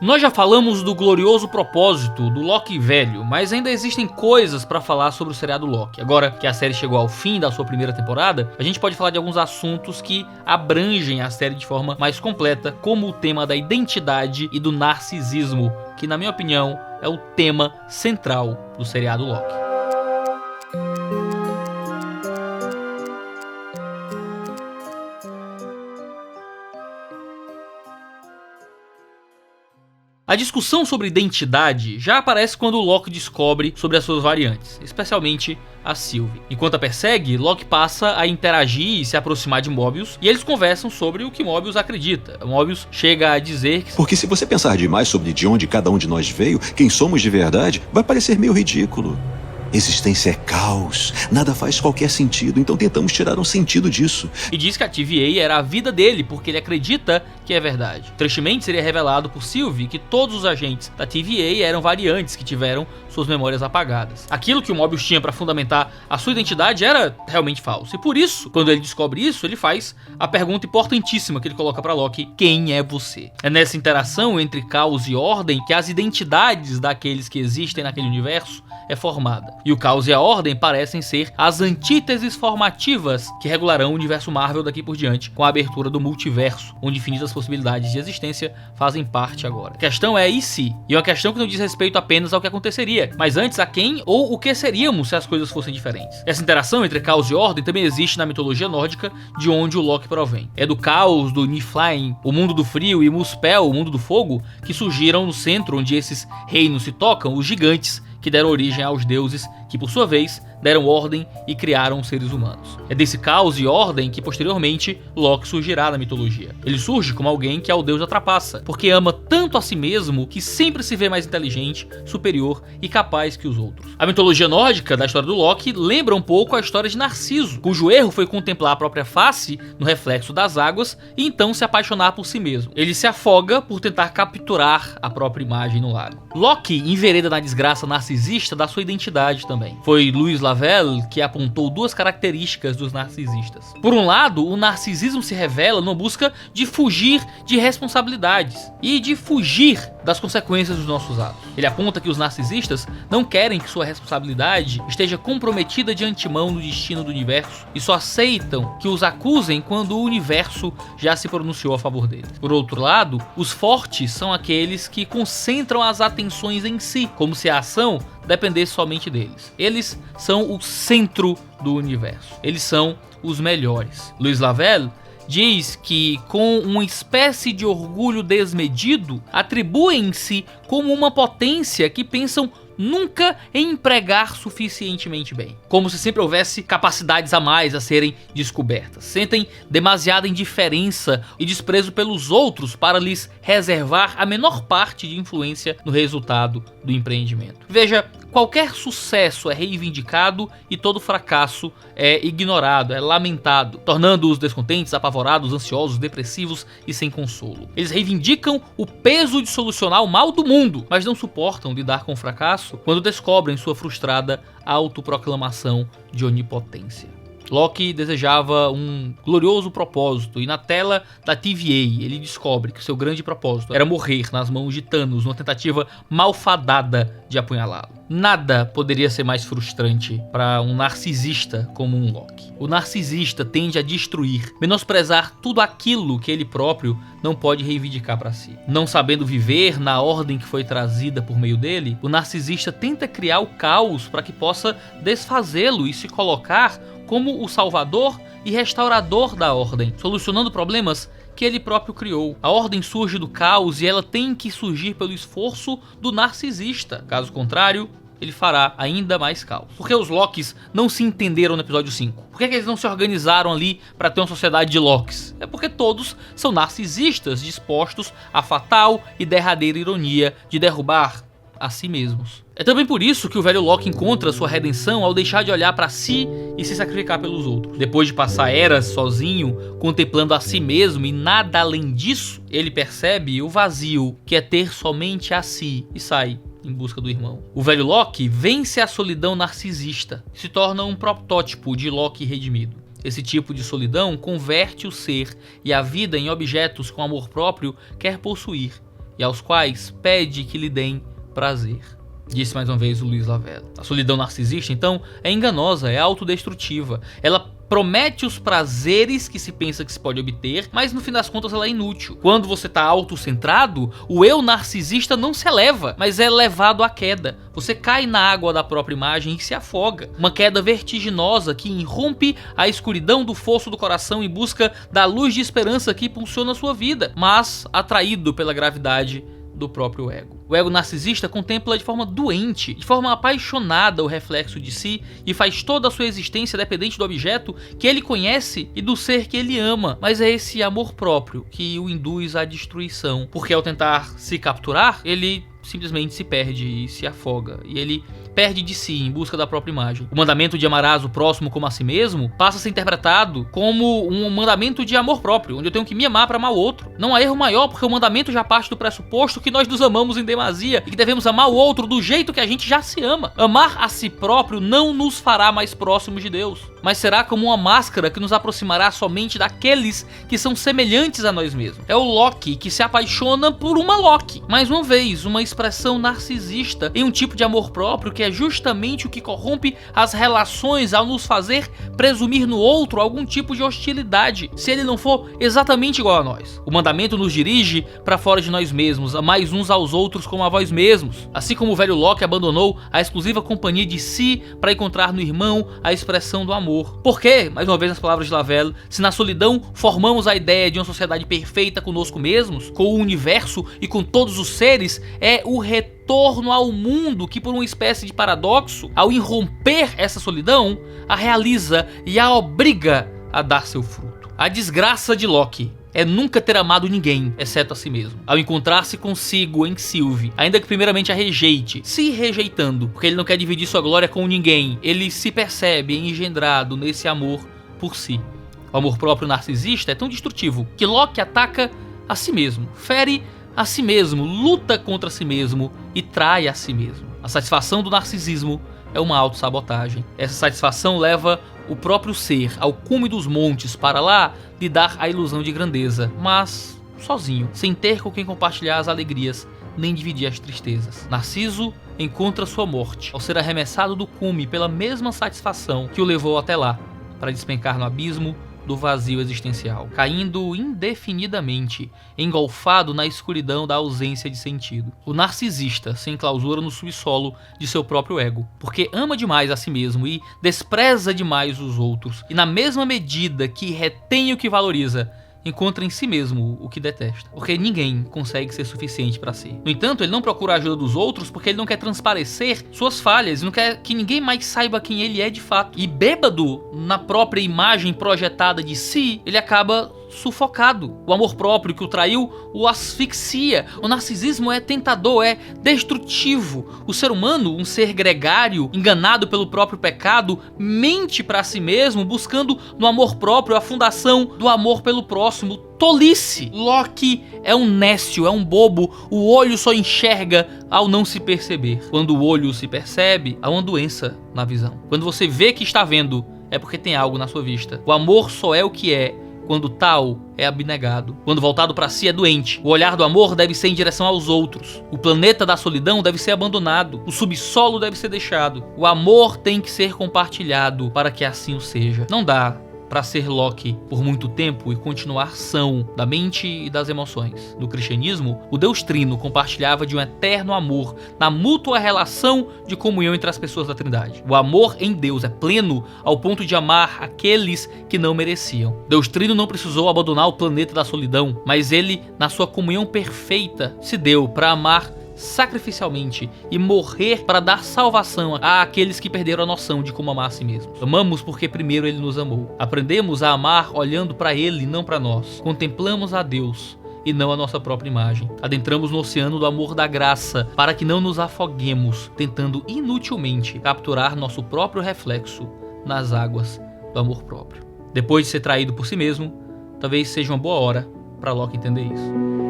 Nós já falamos do glorioso propósito do Loki velho, mas ainda existem coisas pra falar sobre o seriado Loki. Agora que a série chegou ao fim da sua primeira temporada, a gente pode falar de alguns assuntos que abrangem a série de forma mais completa, como o tema da identidade e do narcisismo, que na minha opinião é o tema central do seriado Loki. A discussão sobre identidade já aparece quando o Loki descobre sobre as suas variantes, especialmente a Sylvie. Enquanto a persegue, Loki passa a interagir e se aproximar de Mobius, e eles conversam sobre o que Mobius acredita. Mobius chega a dizer que... Porque se você pensar demais sobre de onde cada um de nós veio, quem somos de verdade, vai parecer meio ridículo. Existência é caos, nada faz qualquer sentido, então tentamos tirar um sentido disso. E diz que a TVA era a vida dele, porque ele acredita que é verdade. Tristemente seria revelado por Sylvie que todos os agentes da TVA eram variantes que tiveram suas memórias apagadas. Aquilo que o Mobius tinha para fundamentar a sua identidade era realmente falso. E por isso, quando ele descobre isso, ele faz a pergunta importantíssima que ele coloca para Loki: quem é você? É nessa interação entre caos e ordem que as identidades daqueles que existem naquele universo é formada. E o caos e a ordem parecem ser as antíteses formativas que regularão o universo Marvel daqui por diante, com a abertura do multiverso, onde infinitas possibilidades de existência fazem parte agora. A questão é e se? E é uma questão que não diz respeito apenas ao que aconteceria, mas antes a quem ou o que seríamos se as coisas fossem diferentes. Essa interação entre caos e ordem também existe na mitologia nórdica, de onde o Loki provém. É do caos, do Niflheim, o mundo do frio, e Muspel, o mundo do fogo, que surgiram no centro onde esses reinos se tocam, os gigantes, que deram origem aos deuses, que por sua vez deram ordem e criaram os seres humanos. É desse caos e ordem que posteriormente Loki surgirá na mitologia. Ele surge como alguém que é o deus da trapaça, porque ama tanto a si mesmo que sempre se vê mais inteligente, superior e capaz que os outros. A mitologia nórdica da história do Loki lembra um pouco a história de Narciso, cujo erro foi contemplar a própria face no reflexo das águas e então se apaixonar por si mesmo. Ele se afoga por tentar capturar a própria imagem no lago. Loki envereda na desgraça narcisista da sua identidade também. Foi Louis Lavelle que apontou duas características dos narcisistas. Por um lado, o narcisismo se revela numa busca de fugir de responsabilidades e de fugir das consequências dos nossos atos. Ele aponta que os narcisistas não querem que sua responsabilidade esteja comprometida de antemão no destino do universo e só aceitam que os acusem quando o universo já se pronunciou a favor deles. Por outro lado, os fortes são aqueles que concentram as atenções em si, como se a ação dependesse somente deles. Eles são o centro do universo. Eles são os melhores. Louis Lavelle diz que, com uma espécie de orgulho desmedido, atribuem-se como uma potência que pensam nunca em empregar suficientemente bem. Como se sempre houvesse capacidades a mais a serem descobertas. Sentem demasiada indiferença e desprezo pelos outros para lhes reservar a menor parte de influência no resultado do empreendimento. Veja, qualquer sucesso é reivindicado e todo fracasso é ignorado, é lamentado, tornando-os descontentes, apavorados, ansiosos, depressivos e sem consolo. Eles reivindicam o peso de solucionar o mal do mundo, mas não suportam lidar com o fracasso quando descobrem sua frustrada autoproclamação de onipotência. Loki desejava um glorioso propósito e na tela da TVA ele descobre que seu grande propósito era morrer nas mãos de Thanos numa tentativa malfadada de apunhalá-lo. Nada poderia ser mais frustrante para um narcisista como um Loki. O narcisista tende a destruir, menosprezar tudo aquilo que ele próprio não pode reivindicar para si. Não sabendo viver na ordem que foi trazida por meio dele, o narcisista tenta criar o caos para que possa desfazê-lo e se colocar como o salvador e restaurador da ordem, solucionando problemas que ele próprio criou. A ordem surge do caos e ela tem que surgir pelo esforço do narcisista. Caso contrário, ele fará ainda mais caos. Por que os Lokis não se entenderam no episódio 5? Por que eles não se organizaram ali para ter uma sociedade de Lokis? É porque todos são narcisistas dispostos à fatal e derradeira ironia de derrubar a si mesmos. É também por isso que o velho Loki encontra sua redenção ao deixar de olhar para si e se sacrificar pelos outros. Depois de passar eras sozinho, contemplando a si mesmo e nada além disso, ele percebe o vazio que é ter somente a si e sai em busca do irmão. O velho Loki vence a solidão narcisista e se torna um protótipo de Loki redimido. Esse tipo de solidão converte o ser e a vida em objetos que o amor próprio quer possuir e aos quais pede que lhe deem prazer. Disse mais uma vez o Luiz Lavelle. A solidão narcisista, então, é enganosa, é autodestrutiva. Ela promete os prazeres que se pensa que se pode obter, mas no fim das contas ela é inútil. Quando você está autocentrado, o eu narcisista não se eleva, mas é levado à queda. Você cai na água da própria imagem e se afoga. Uma queda vertiginosa que irrompe a escuridão do fosso do coração em busca da luz de esperança que impulsiona a sua vida, mas atraído pela gravidade do próprio ego. O ego narcisista contempla de forma doente, de forma apaixonada o reflexo de si e faz toda a sua existência dependente do objeto que ele conhece e do ser que ele ama. Mas é esse amor próprio que o induz à destruição, porque ao tentar se capturar, ele simplesmente se perde e se afoga, e ele perde de si em busca da própria imagem. O mandamento de amarás o próximo como a si mesmo passa a ser interpretado como um mandamento de amor próprio, onde eu tenho que me amar para amar o outro. Não há erro maior, porque o mandamento já parte do pressuposto que nós nos amamos em demasia e que devemos amar o outro do jeito que a gente já se ama. Amar a si próprio não nos fará mais próximos de Deus, mas será como uma máscara que nos aproximará somente daqueles que são semelhantes a nós mesmos. É o Loki que se apaixona por uma Loki. Mais uma vez, uma expressão narcisista em um tipo de amor próprio que é justamente o que corrompe as relações ao nos fazer presumir no outro algum tipo de hostilidade, se ele não for exatamente igual a nós. O mandamento nos dirige para fora de nós mesmos, a mais uns aos outros como a vós mesmos. Assim como o velho Loki abandonou a exclusiva companhia de si para encontrar no irmão a expressão do amor. Porque, mais uma vez nas palavras de Lavelle, se na solidão formamos a ideia de uma sociedade perfeita conosco mesmos, com o universo e com todos os seres, é o retorno ao mundo que, por uma espécie de paradoxo, ao irromper essa solidão, a realiza e a obriga a dar seu fruto. A desgraça de Loki é nunca ter amado ninguém, exceto a si mesmo. Ao encontrar-se consigo em Sylvie, ainda que primeiramente a rejeite, se rejeitando, porque ele não quer dividir sua glória com ninguém, ele se percebe engendrado nesse amor por si. O amor próprio narcisista é tão destrutivo que Loki ataca a si mesmo, fere a si mesmo, luta contra si mesmo e trai a si mesmo. A satisfação do narcisismo é uma autossabotagem. Essa satisfação leva o próprio ser ao cume dos montes para lá lhe dar a ilusão de grandeza, mas sozinho, sem ter com quem compartilhar as alegrias nem dividir as tristezas. Narciso encontra sua morte ao ser arremessado do cume pela mesma satisfação que o levou até lá, para despencar no abismo do vazio existencial, caindo indefinidamente, engolfado na escuridão da ausência de sentido. O narcisista se enclausura no subsolo de seu próprio ego, porque ama demais a si mesmo e despreza demais os outros, e na mesma medida que retém o que valoriza, encontra em si mesmo o que detesta, porque ninguém consegue ser suficiente para si. No entanto, ele não procura a ajuda dos outros porque ele não quer transparecer suas falhas, não quer que ninguém mais saiba quem ele é de fato. E bêbado na própria imagem projetada de si, ele acaba sufocado. O amor próprio que o traiu o asfixia. O narcisismo é tentador, é destrutivo. O ser humano, um ser gregário, enganado pelo próprio pecado, mente para si mesmo, buscando no amor próprio a fundação do amor pelo próximo. Tolice! Loki é um nécio, é um bobo. O olho só enxerga ao não se perceber. Quando o olho se percebe, há uma doença na visão. Quando você vê que está vendo, é porque tem algo na sua vista. O amor só é o que é quando tal é abnegado. Quando voltado para si é doente. O olhar do amor deve ser em direção aos outros. O planeta da solidão deve ser abandonado. O subsolo deve ser deixado. O amor tem que ser compartilhado para que assim o seja. Não dá para ser Loki por muito tempo e continuar são da mente e das emoções. No cristianismo, o Deus Trino compartilhava de um eterno amor na mútua relação de comunhão entre as pessoas da Trindade. O amor em Deus é pleno ao ponto de amar aqueles que não mereciam. Deus Trino não precisou abandonar o planeta da solidão, mas ele, na sua comunhão perfeita, se deu para amar sacrificialmente e morrer para dar salvação àqueles que perderam a noção de como amar a si mesmos. Amamos porque primeiro ele nos amou. Aprendemos a amar olhando para ele, não para nós. Contemplamos a Deus e não a nossa própria imagem. Adentramos no oceano do amor da graça para que não nos afoguemos, tentando inutilmente capturar nosso próprio reflexo nas águas do amor próprio. Depois de ser traído por si mesmo, talvez seja uma boa hora para Loki entender isso.